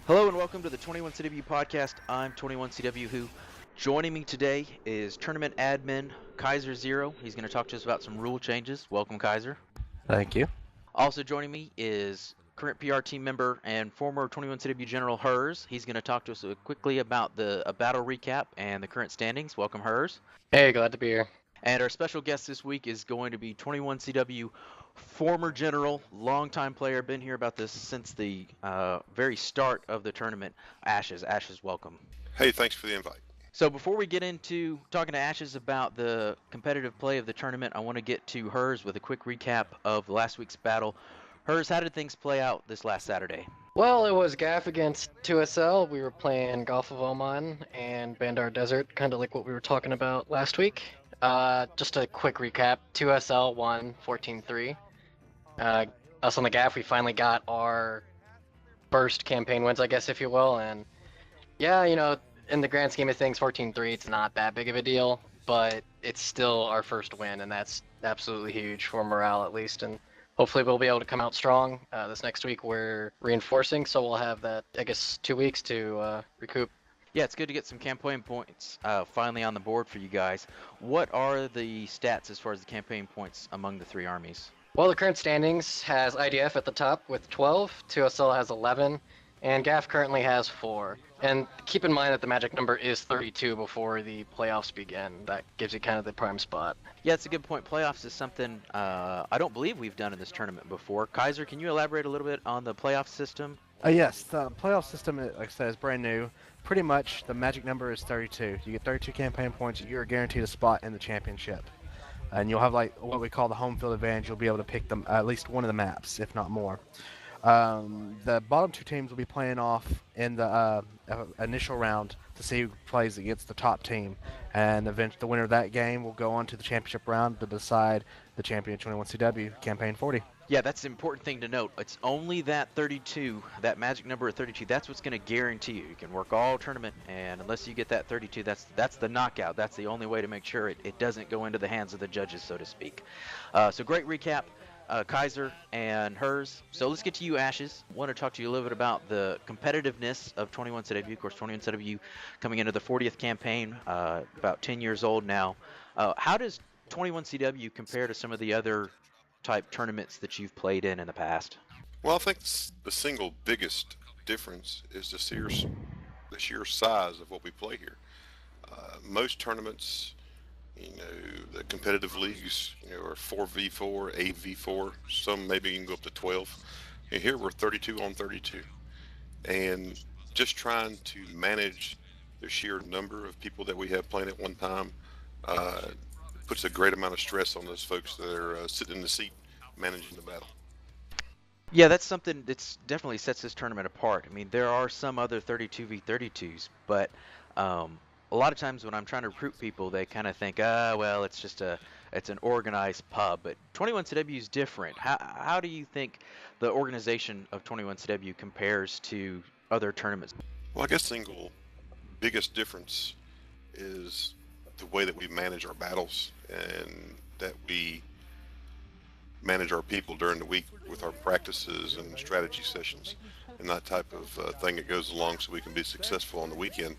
Hello and welcome to the 21CW podcast. I'm 21CW Who. Joining me today is tournament admin Kaiser Zero. He's going to talk to us about some rule changes. Welcome, Kaiser. Thank you. Also joining me is current PR team member and former 21CW General Hers. He's going to talk to us quickly about a battle recap and the current standings. Welcome, Hers. Hey, glad to be here. And our special guest this week is going to be 21CW former general, longtime player, been here about this since the very start of the tournament, Ashes. Ashes, welcome. Hey, thanks for the invite. So before we get into talking to Ashes about the competitive play of the tournament, I want to get to Hers with a quick recap of last week's battle. Hers, how did things play out this last Saturday? Well, it was GAF against 2SL. We were playing Gulf of Oman and Bandar Desert, kind of like what we were talking about last week. Just a quick recap. 2SL won 14-3. Us on the GAF, we finally got our first campaign wins, I guess, if you will. And yeah, in the grand scheme of things, 14-3, it's not that big of a deal, but it's still our first win, and that's absolutely huge for morale, at least. And hopefully we'll be able to come out strong. This next week we're reinforcing, so we'll have that, I guess, 2 weeks to recoup. Yeah, it's good to get some campaign points finally on the board for you guys. What are the stats as far as the campaign points among the three armies? Well, the current standings has IDF at the top with 12, 2SL has 11, and GAF currently has 4. And keep in mind that the magic number is 32 before the playoffs begin. That gives you kind of the prime spot. Yeah, it's a good point. Playoffs is something I don't believe we've done in this tournament before. Kaiser, can you elaborate a little bit on the playoff system? Yes, the playoff system, like I said, is brand new. Pretty much, the magic number is 32. You get 32 campaign points, you're guaranteed a spot in the championship. And you'll have like what we call the home field advantage. You'll be able to pick them at least one of the maps, if not more. The bottom two teams will be playing off in the initial round to see who plays against the top team, and the winner of that game will go on to the championship round to decide the champion 21CW campaign 40. Yeah, that's an important thing to note. It's only that 32, that magic number of 32. That's what's going to guarantee you. You can work all tournament, and unless you get that 32, that's the knockout. That's the only way to make sure it doesn't go into the hands of the judges, so to speak. So great recap. Kaiser and Hers. So let's get to you, Ashes. I want to talk to you a little bit about the competitiveness of 21CW. Of course, 21CW coming into the 40th campaign, about 10 years old now. How does 21CW compare to some of the other type tournaments that you've played in the past? Well, I think the single biggest difference is the sheer size of what we play here. Most tournaments, the competitive leagues, are 4v4, 8v4. Some maybe you can go up to 12. And here we're 32 on 32. And just trying to manage the sheer number of people that we have playing at one time puts a great amount of stress on those folks that are sitting in the seat managing the battle. Yeah, that's something that's definitely sets this tournament apart. I mean, there are some other 32v32s, but a lot of times when I'm trying to recruit people, they kind of think, well, it's an organized pub. But 21CW is different. How do you think the organization of 21CW compares to other tournaments? Well, I guess the single biggest difference is the way that we manage our battles and that we manage our people during the week with our practices and strategy sessions and that type of thing that goes along so we can be successful on the weekend.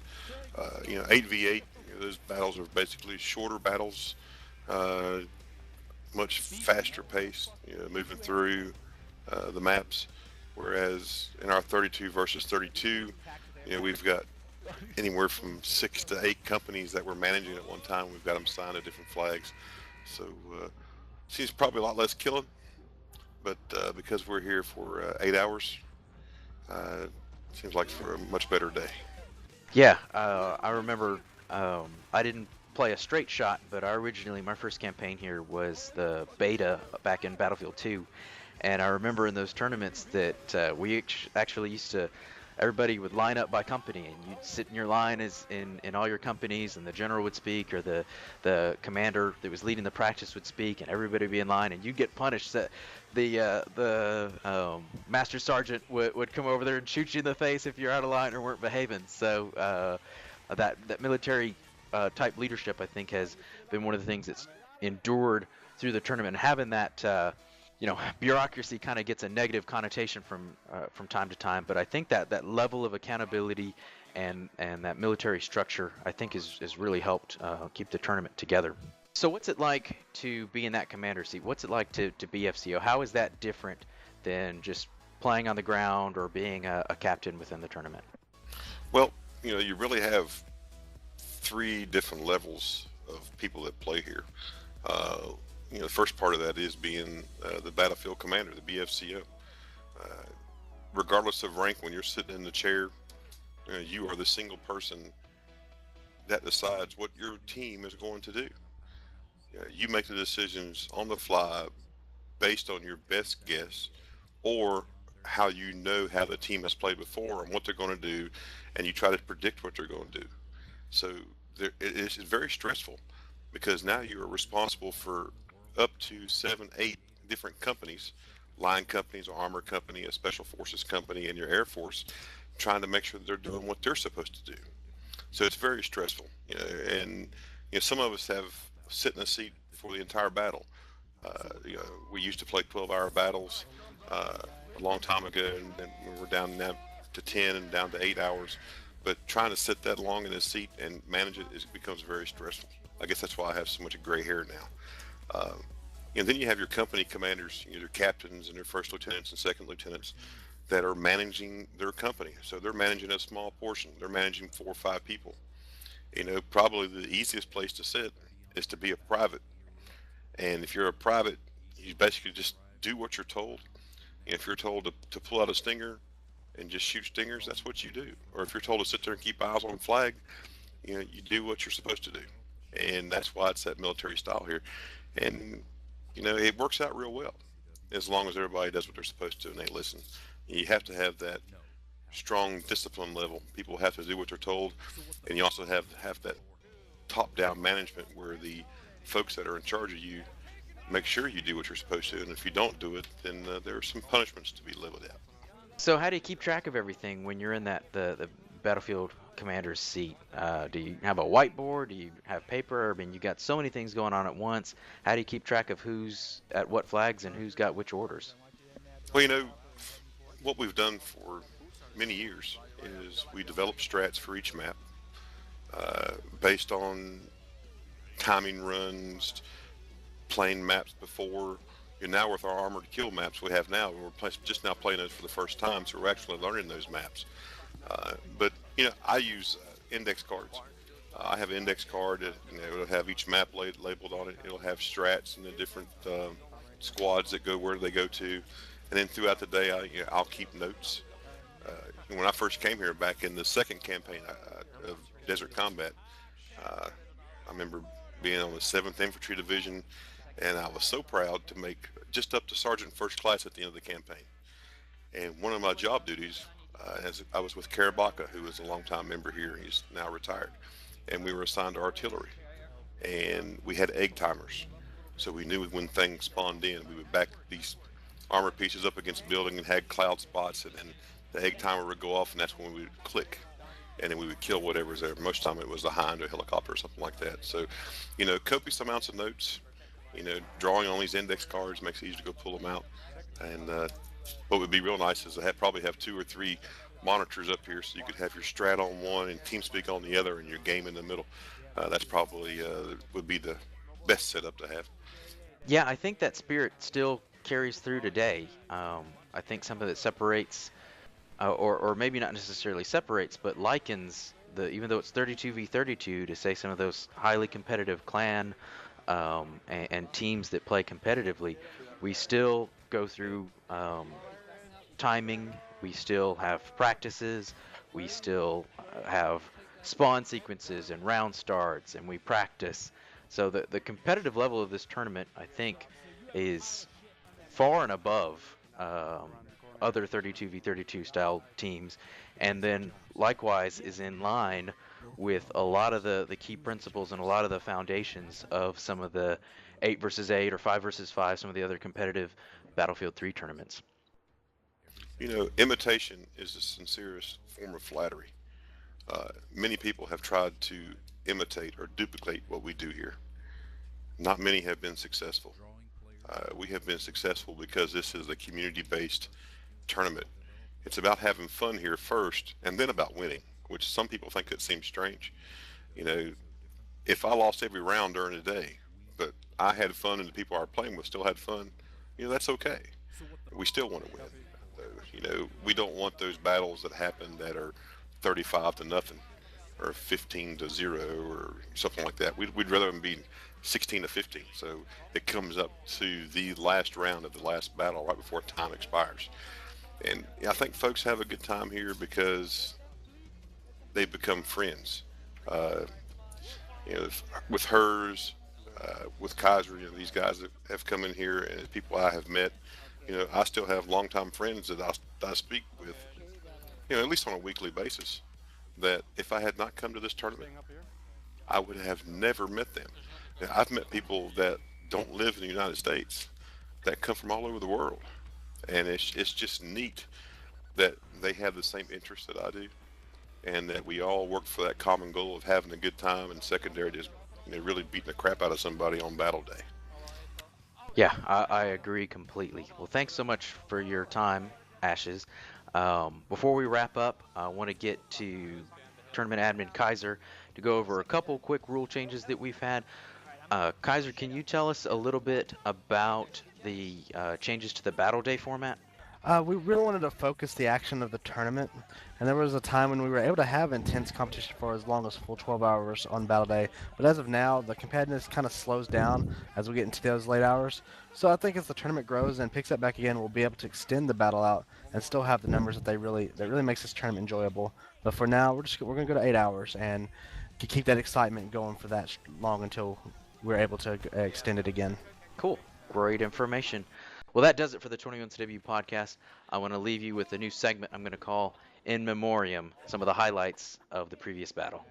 8v8, those battles are basically shorter battles, much faster pace, moving through the maps, whereas in our 32 versus 32, we've got anywhere from 6 to 8 companies that we're managing at one time. We've got them signed to different flags, so seems probably a lot less killing, but because we're here for 8 hours, seems like for a much better day. Yeah, I remember I didn't play a straight shot, but my first campaign here was the beta back in Battlefield 2, and I remember in those tournaments that we actually used to, everybody would line up by company, and you'd sit in your line in all your companies, and the general would speak, or the commander that was leading the practice would speak, and everybody would be in line, and you'd get punished. The master sergeant would come over there and shoot you in the face if you're out of line or weren't behaving. So that military type leadership, I think, has been one of the things that's endured through the tournament. Having that bureaucracy kind of gets a negative connotation from time to time, but I think that level of accountability and that military structure, I think, is really helped keep the tournament together. So what's it like to be in that commander seat? What's it like to be FCO? How is that different than just playing on the ground or being a captain within the tournament? Well, you really have 3 different levels of people that play here. The first part of that is being the battlefield commander, the BFCO. Regardless of rank, when you're sitting in the chair, you are the single person that decides what your team is going to do. You make the decisions on the fly based on your best guess, or how how the team has played before and what they're going to do, and you try to predict what they're going to do. So it is very stressful, because now you are responsible for up to 7, 8 different companies, line companies, or armor company, a special forces company, and your Air Force, trying to make sure that they're doing what they're supposed to do. So it's very stressful, and some of us have sit in a seat for the entire battle. We used to play 12-hour battles a long time ago, and then we're down now to 10 and down to 8 hours. But trying to sit that long in a seat and manage it becomes very stressful. I guess that's why I have so much gray hair now. And then you have your company commanders, their captains and their first lieutenants and second lieutenants, that are managing their company. So they're managing a small portion. They're managing 4 or 5 people. Probably the easiest place to sit is to be a private. And if you're a private, you basically just do what you're told. If you're told to pull out a stinger and just shoot stingers, that's what you do. Or if you're told to sit there and keep eyes on the flag, you do what you're supposed to do. And that's why it's that military style here. And, it works out real well, as long as everybody does what they're supposed to and they listen. You have to have that strong discipline level. People have to do what they're told, and you also have that top-down management where the folks that are in charge of you make sure you do what you're supposed to, and if you don't do it, then there are some punishments to be leveled at. So how do you keep track of everything when you're in the battlefield commander's seat? Do you have a whiteboard? Do you have paper? I mean, you got so many things going on at once. How do you keep track of who's at what flags and who's got which orders? Well, what we've done for many years is we develop strats for each map based on timing runs, playing maps before. Now with our armored kill maps we have now, we're just now playing those for the first time, so we're actually learning those maps. But I use index cards. I have an index card that it'll have each map labeled on it. It'll have strats and the different squads that go where they go to, and then throughout the day I'll keep notes. When I first came here back in the second campaign of Desert Combat, I remember being on the 7th Infantry Division, and I was so proud to make just up to Sergeant First Class at the end of the campaign. And one of my job duties, as I was with Karabaka, who is a longtime member here, he's now retired, and we were assigned to artillery, and we had egg timers, so we knew when things spawned in, we would back these armor pieces up against a building and had cloud spots, and then the egg timer would go off, and that's when we would click, and then we would kill whatever's there. Most of the time it was a Hind or a helicopter or something like that. So, copious amounts of notes, drawing on these index cards makes it easy to go pull them out. And what would be real nice is to probably have 2 or 3 monitors up here, so you could have your strat on one and TeamSpeak on the other and your game in the middle. That's probably would be the best setup to have. Yeah, I think that spirit still carries through today. I think something that separates, or maybe not necessarily separates, but likens even though it's 32v32, to say some of those highly competitive clan and teams that play competitively, we still go through timing, we still have practices, we still have spawn sequences and round starts, and we practice. So the competitive level of this tournament, I think, is far and above other 32v32 style teams, and then likewise is in line with a lot of the key principles and a lot of the foundations of some of the 8 versus 8 or 5 versus 5, some of the other competitive Battlefield 3 tournaments. Imitation is the sincerest form of flattery. Many people have tried to imitate or duplicate what we do here. Not many have been successful. We have been successful because this is a community-based tournament. It's about having fun here first, and then about winning, which some people think that seems strange. You know, if I lost every round during the day, but I had fun and the people I were playing with still had fun, that's okay. We still want to win. We don't want those battles that happen that are 35 to nothing or 15 to 0 or something like that. We'd rather them be 16 to 15. So it comes up to the last round of the last battle right before time expires. And I think folks have a good time here because they've become friends. With hers, with Kaiser, these guys that have come in here and people I have met, I still have longtime friends that I speak with, at least on a weekly basis, that if I had not come to this tournament, I would have never met them. Now, I've met people that don't live in the United States that come from all over the world. And it's just neat that they have the same interests that I do, and that we all work for that common goal of having a good time, and secondary to really beating the crap out of somebody on battle day. Yeah, I agree completely. Well, thanks so much for your time, Ashes. Before we wrap up, I want to get to tournament admin Kaiser to go over a couple quick rule changes that we've had. Kaiser, can you tell us a little bit about the changes to the Battle Day format? We really wanted to focus the action of the tournament, and there was a time when we were able to have intense competition for as long as full 12 hours on Battle Day, but as of now, the competitiveness kind of slows down as we get into those late hours. So I think as the tournament grows and picks up back again, we'll be able to extend the battle out and still have the numbers that really makes this tournament enjoyable. But for now, we're going to go to 8 hours and keep that excitement going for that long until we're able to extend it again. Cool. Great information. Well, that does it for the 21CW podcast. I want to leave you with a new segment I'm going to call In Memoriam, some of the highlights of the previous battle.